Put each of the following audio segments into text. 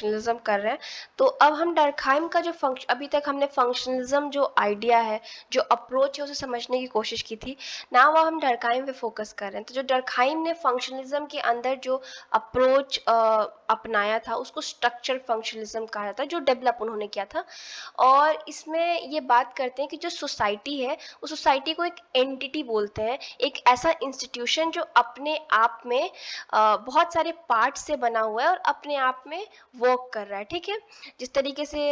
Functionalism कर रहे हैं। तो अब हम डर्कहाइम का जो अभी तक हमने फंक्शनलिज्म जो आइडिया है, जो अप्रोच है, उसे समझने की कोशिश की थी। नाउ हम डर्कहाइम पे फोकस कर रहे हैं। तो जो डर्कहाइम ने फंक्शनलिज्म के अंदर जो अप्रोच अपनाया था उसको स्ट्रक्चर फंक्शनलिज्म कहा जाता है, जो डेवलप उन्होंने किया था। और इसमें ये बात करते हैं कि जो सोसाइटी है उस सोसाइटी को एक एंटिटी बोलते हैं, एक ऐसा इंस्टीट्यूशन जो अपने आप में बहुत सारे पार्ट से बना हुआ है और अपने आप में वर्क कर रहा है। ठीक है, जिस तरीके से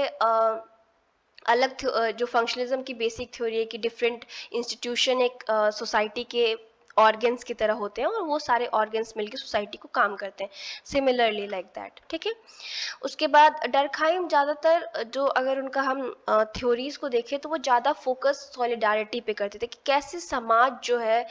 अलग जो फंक्शनलिज्म की बेसिक थ्योरी है कि डिफरेंट इंस्टीट्यूशन एक सोसाइटी के ऑर्गन्स की तरह होते हैं और वो सारे ऑर्गन्स मिलकर सोसाइटी को काम करते हैं, सिमिलरली लाइक दैट। ठीक है, उसके बाद डर्कहाइम ज़्यादातर जो अगर उनका हम थ्योरीज को देखें तो वो ज़्यादा फोकस सॉलिडारिटी पे करते थे कि कैसे समाज जो है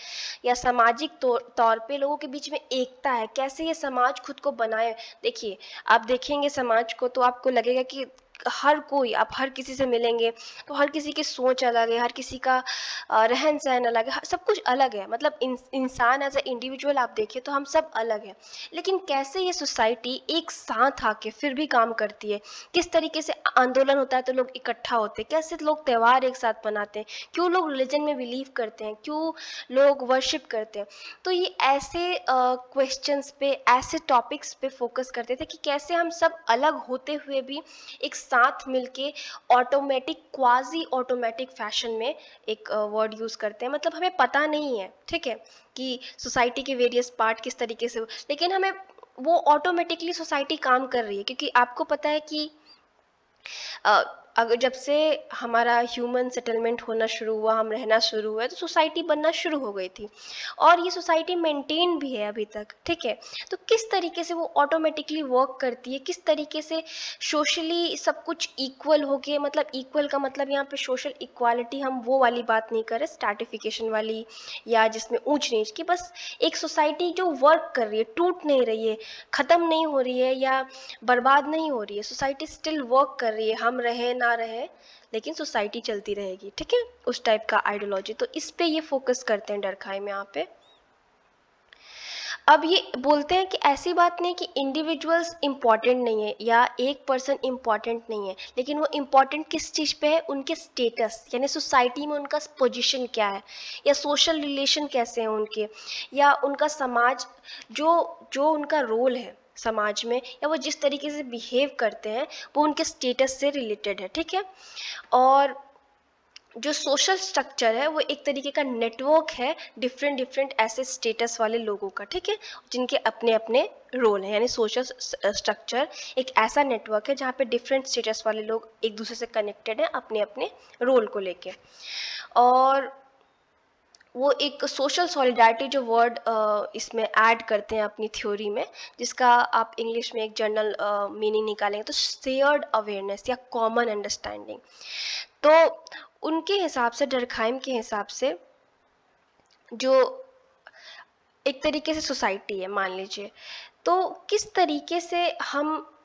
या सामाजिक तौर पे लोगों के बीच में एकता है, कैसे ये समाज खुद को बनाए। देखिए, आप देखेंगे समाज को तो आपको लगेगा कि हर कोई, आप हर किसी से मिलेंगे तो हर किसी की सोच अलग है, हर किसी का रहन सहन अलग है, सब कुछ अलग है। मतलब इंसान एज ए इंडिविजुअल आप देखें तो हम सब अलग हैं, लेकिन कैसे ये सोसाइटी एक साथ आके फिर भी काम करती है, किस तरीके से आंदोलन होता है तो लोग इकट्ठा होते हैं, कैसे लोग त्यौहार एक साथ मनाते हैं, क्यों लोग रिलीजन में बिलीव करते हैं, क्यों लोग वर्शिप करते हैं। तो ये ऐसे क्वेश्चंस पे, ऐसे टॉपिक्स पे फोकस करते थे कि कैसे हम सब अलग होते हुए भी एक साथ मिलके ऑटोमेटिक, क्वाजी ऑटोमेटिक फैशन में एक वर्ड यूज करते हैं। मतलब हमें पता नहीं है, ठीक है, कि सोसाइटी के वेरियस पार्ट किस तरीके से, लेकिन हमें वो ऑटोमेटिकली सोसाइटी काम कर रही है, क्योंकि आपको पता है कि अगर जब से हमारा ह्यूमन सेटलमेंट होना शुरू हुआ, हम रहना शुरू हुआ, तो सोसाइटी बनना शुरू हो गई थी और ये सोसाइटी मेंटेन भी है अभी तक। ठीक है, तो किस तरीके से वो ऑटोमेटिकली वर्क करती है, किस तरीके से सोशली सब कुछ इक्वल हो गया। मतलब इक्वल का मतलब यहाँ पे सोशल इक्वालिटी, हम वो वाली बात नहीं कर रहे स्ट्रैटिफिकेशन वाली या जिसमें ऊंच नीच की, बस एक सोसाइटी जो वर्क कर रही है, टूट नहीं रही है, ख़त्म नहीं हो रही है या बर्बाद नहीं हो रही है, सोसाइटी स्टिल वर्क कर रही है, हम रहे ना रहे लेकिन सोसाइटी चलती रहेगी। ठीक है, उस टाइप का आइडियोलॉजी, तो इस पे ये फोकस करते हैं डर्कहाइम यहाँ पे। अब ये बोलते हैं कि ऐसी बात नहीं कि इंडिविजुअल्स इम्पॉर्टेंट नहीं है या एक पर्सन इम्पॉर्टेंट नहीं है, लेकिन वो इम्पॉर्टेंट किस चीज़ पे है, उनके स्टेटस, यानी सोसाइटी में उनका पोजीशन क्या है, या सोशल रिलेशन कैसे हैं उनके, या उनका समाज जो जो उनका रोल है समाज में, या वो जिस तरीके से बिहेव करते हैं वो उनके स्टेटस से रिलेटेड है। ठीक है, और जो सोशल स्ट्रक्चर है वो एक तरीके का नेटवर्क है डिफरेंट डिफरेंट ऐसे स्टेटस वाले लोगों का। ठीक है, जिनके अपने अपने रोल है, यानी सोशल स्ट्रक्चर एक ऐसा नेटवर्क है जहाँ पे डिफरेंट स्टेटस वाले लोग एक दूसरे से कनेक्टेड हैं अपने अपने रोल को लेके। और वो एक सोशल सॉलिडारिटी जो वर्ड इसमें ऐड करते हैं अपनी थ्योरी में, जिसका आप इंग्लिश में एक जनरल मीनिंग निकालेंगे तो शेयर्ड अवेयरनेस या कॉमन अंडरस्टैंडिंग। तो उनके हिसाब से, डर्कहाइम के हिसाब से, जो एक तरीके से सोसाइटी है मान लीजिए, तो किस तरीके से हम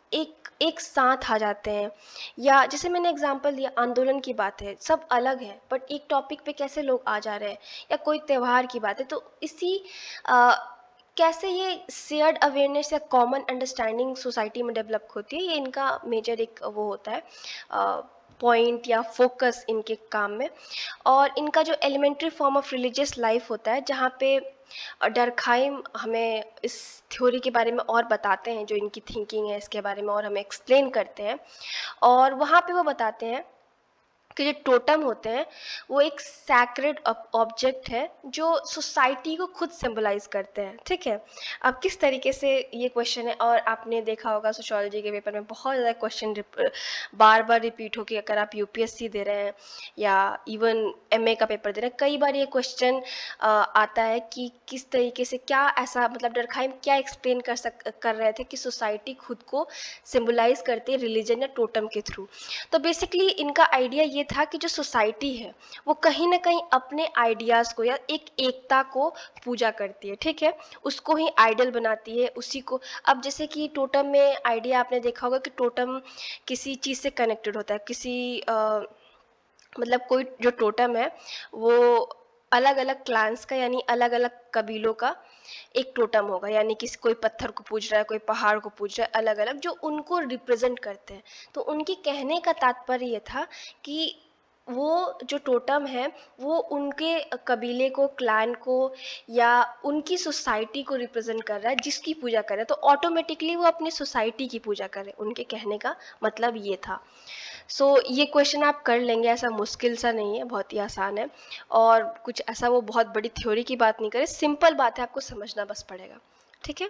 एक साथ आ जाते हैं, या जैसे मैंने एग्जांपल दिया आंदोलन की बात है, सब अलग है बट एक टॉपिक पे कैसे लोग आ जा रहे हैं, या कोई त्यौहार की बात है, तो इसी कैसे ये शेयर्ड अवेयरनेस या कॉमन अंडरस्टैंडिंग सोसाइटी में डेवलप होती है, ये इनका मेजर एक वो होता है पॉइंट या फोकस इनके काम में। और इनका जो elementary form of religious life होता है, जहाँ पे डर्कहाइम हमें इस थ्योरी के बारे में और बताते हैं, जो इनकी थिंकिंग है इसके बारे में और हमें एक्सप्लेन करते हैं। और वहाँ पे वो बताते हैं कि जो टोटम होते हैं वो एक सैक्रेड ऑब्जेक्ट है जो सोसाइटी को खुद सिंबलाइज करते हैं। ठीक है, अब किस तरीके से ये क्वेश्चन है, और आपने देखा होगा सोशियोलॉजी के पेपर में बहुत ज़्यादा क्वेश्चन बार बार रिपीट होके, अगर आप यूपीएससी दे रहे हैं या इवन एमए का पेपर दे रहे हैं, कई बार ये क्वेश्चन आता है कि किस तरीके से, क्या ऐसा, मतलब डर्कहाइम क्या एक्सप्लेन कर रहे थे कि सोसाइटी खुद को सिंबलाइज करती है रिलीजन या टोटम के थ्रू। तो बेसिकली इनका आइडिया ये था कि जो सोसाइटी है वो कहीं ना कहीं अपने आइडियाज़ को या एक एकता को पूजा करती है। ठीक है, उसको ही आइडल बनाती है, उसी को। अब जैसे कि टोटम में आइडिया आपने देखा होगा कि टोटम किसी चीज़ से कनेक्टेड होता है, किसी मतलब कोई जो टोटम है वो अलग अलग क्लान्स का यानी अलग अलग कबीलों का एक टोटम होगा, यानी कि कोई पत्थर को पूज रहा है, कोई पहाड़ को पूज रहा है, अलग अलग जो उनको रिप्रेजेंट करते हैं। तो उनके कहने का तात्पर्य ये था कि वो जो टोटम है वो उनके कबीले को, क्लैन को या उनकी सोसाइटी को रिप्रेजेंट कर रहा है जिसकी पूजा कर रहे हैं, तो ऑटोमेटिकली वो अपनी सोसाइटी की पूजा कर रहे हैं। उनके कहने का मतलब ये था। ये क्वेश्चन आप कर लेंगे, ऐसा मुश्किल सा नहीं है, बहुत ही आसान है और कुछ ऐसा वो बहुत बड़ी थ्योरी की बात नहीं करे, सिंपल बात है, आपको समझना बस पड़ेगा। ठीक है।